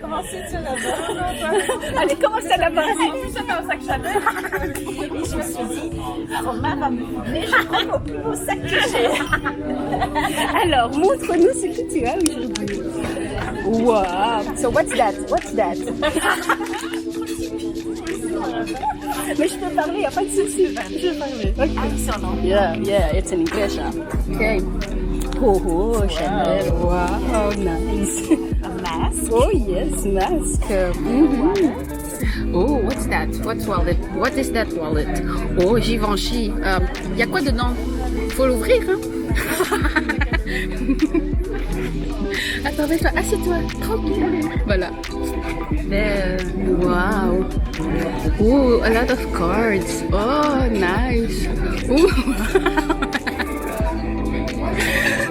Commencer sur la base. Allez, commence à la base. C'est un sac Chanel. Et je me suis dit, Romain va me filmer, je prends mon plus beau sac que j'ai. Alors, montre-nous ce que tu as aujourd'hui. Wow. So what's that? What's that? Mais je peux parler, il n'y a pas de souci. Je peux parler. Okay. Ah, c'est en anglais. Yeah, it's in English. Okay. Oh, Chanel. Wow, nice. A mask? Oh, yes, mask. Oh, what's that? What's wallet? What is that wallet? Oh, Givenchy. Y a quoi dedans? Faut l'ouvrir, hein? Attends, assieds-toi, tranquille. Voilà. Wow. Oh, a lot of cards. Oh, nice. Oh.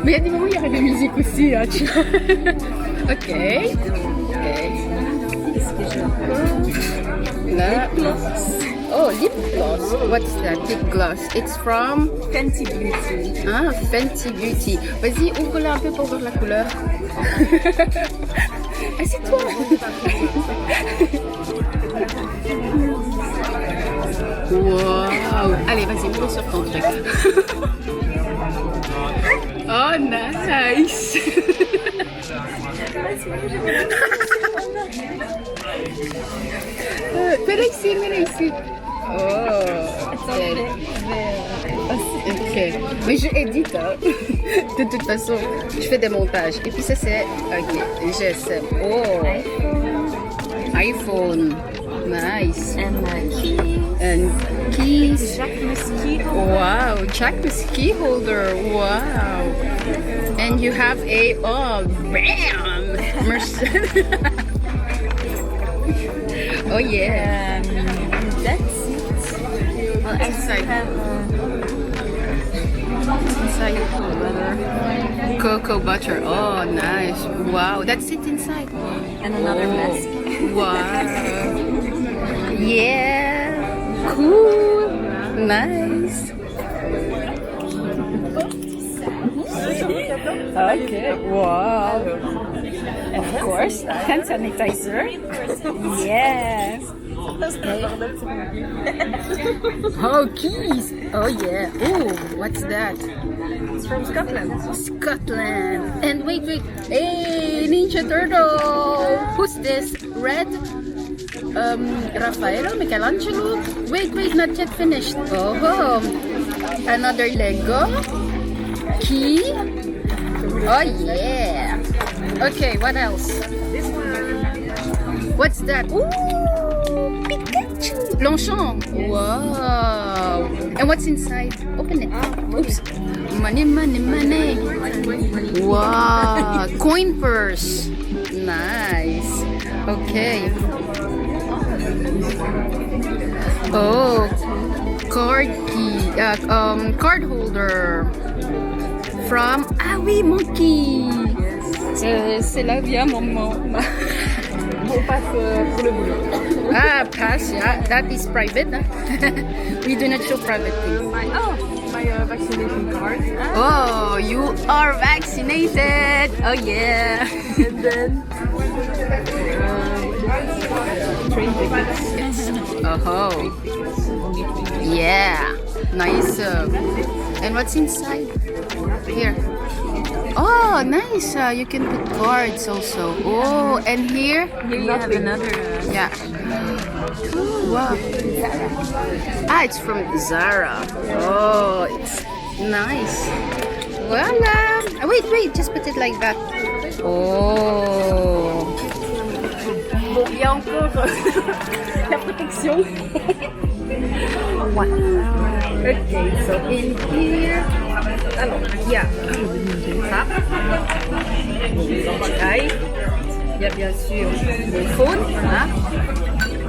Mais il y a des moments où il y aurait de la musique aussi, hein, tu vois. Ok. Là. Oh, lip gloss. What's that? Lip gloss. It's from Fenty Beauty. Ah, Fenty Beauty. Vas-y, ouvre-la un peu pour voir la couleur. Assieds-toi. Wow. Allez, vas-y, mets-le sur ton truc. Oh, nice. Mets-le ici. Oh, ok. Mais je édite, hein. De toute façon, je fais des montages. Et puis ça c'est, ok, GSM. Oh, iPhone. Nice. And keys. Wow, Jacquemus key holder. Wow. And you have a, oh, bam! Oh yeah. That's it. Well, Inside. Inside Cocoa butter. Oh, nice. Wow, that's it inside. and another mask. Wow. Yeah. Cool. Nice. Okay. Wow. Of course, hand sanitizer. Yes. Oh, keys. Oh, yeah. Oh, what's that? It's from Scotland. Scotland. And wait. Hey, Ninja Turtle. Who's this? Red? Raffaello? Michelangelo? Wait, not yet finished. Oh, another Lego. Key. Oh, yeah. Okay, what else? This one. What's that? Ooh, Pikachu. Longchamp. Wow. And what's inside? Open it. Oops. Money. Wow. Coin purse. Nice. Okay. Oh, card key. Card holder. From Monkey. C'est la vie à maman. On passe pour le boulot. Ah, pass. Yeah, that is private. Huh? We do not show private things. My vaccination card. Oh, you are vaccinated. Oh yeah. And then train tickets. Oh. Yeah. Nice. And what's inside? Here. Oh, nice. You can put cards also. Oh, and here? Here you have another. Yeah. Wow. Ah, it's from Zara. Oh, it's nice. Voila. Wait. Just put it like that. Oh. Bon, il y a encore la protection. Okay, so in here, alors, il y a ça, il y a bien sûr mon phone,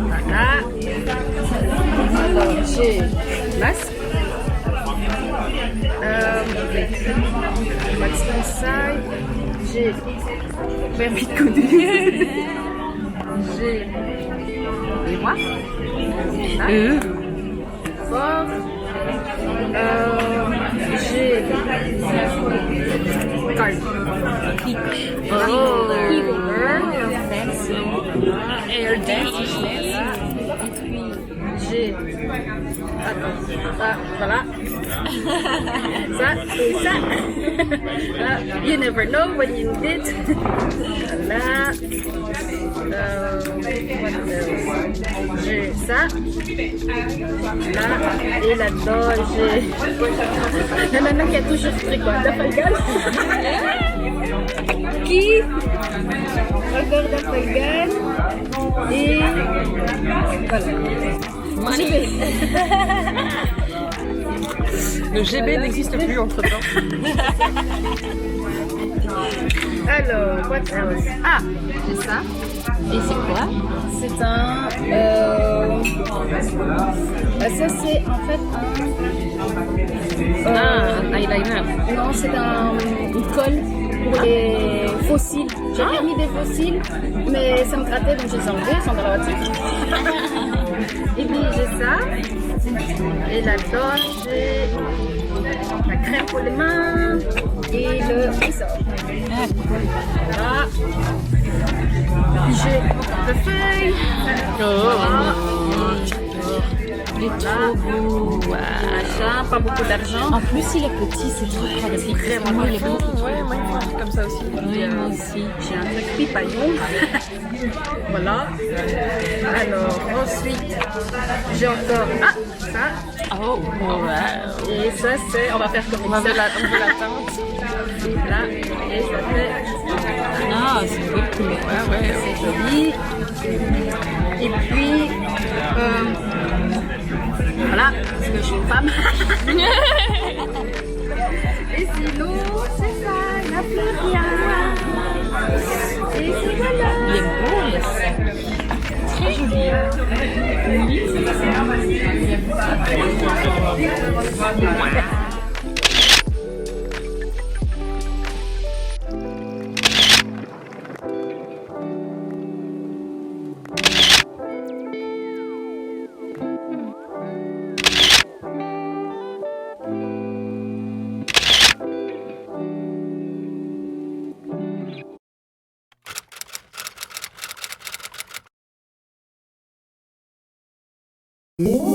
voilà, alors j'ai masque, what's inside, j'ai permis de conduire, j'ai miroir, fort. J'ai card. Key Oh, holder. Fancy. Air Fancy, fancy. J'ai. Attends, ça, voilà. Ça et ça. Ah, you never know when you need it. Voilà. What else? J'ai ça. Là. Et là-dedans, j'ai. La nana qui a toujours pris quoi? D'Afalgal. Qui? Encore d'Afalgal. Et. Voilà. GB. Le GB n'existe plus entre temps. Alors, what else? Ah, j'ai ça. Et c'est quoi? C'est un. Ça, c'est en fait Un eyeliner. Non, c'est une colle pour les fossiles. J'avais mis des fossiles, mais ça me grattait, donc je les ai enlevés, ils sont dans la voiture. Et puis j'ai ça. Et là-dedans, j'ai la crème pour les mains et le ressort. Voilà. J'ai le feuille. Il est trop beau. Machin, pas beaucoup d'argent. En plus, il est petit, c'est trop pratique. Vraiment Il est beau. Ouais, moi il faut un truc comme ça aussi. Oui, moi aussi. J'ai un truc pipaillon. Voilà. Alors, ensuite, j'ai encore. Ah, ça. Oh, wow. Et ça, c'est. On va faire comme On ça. veut la teinte. Et là, et ça fait. Ah, c'est beaucoup. Ouais. C'est joli. Et puis. Voilà, parce que je suis une femme. Et sinon, c'est ça, il n'y a plus rien. Et c'est voilà. Il est beau, il est très joli. Ooh.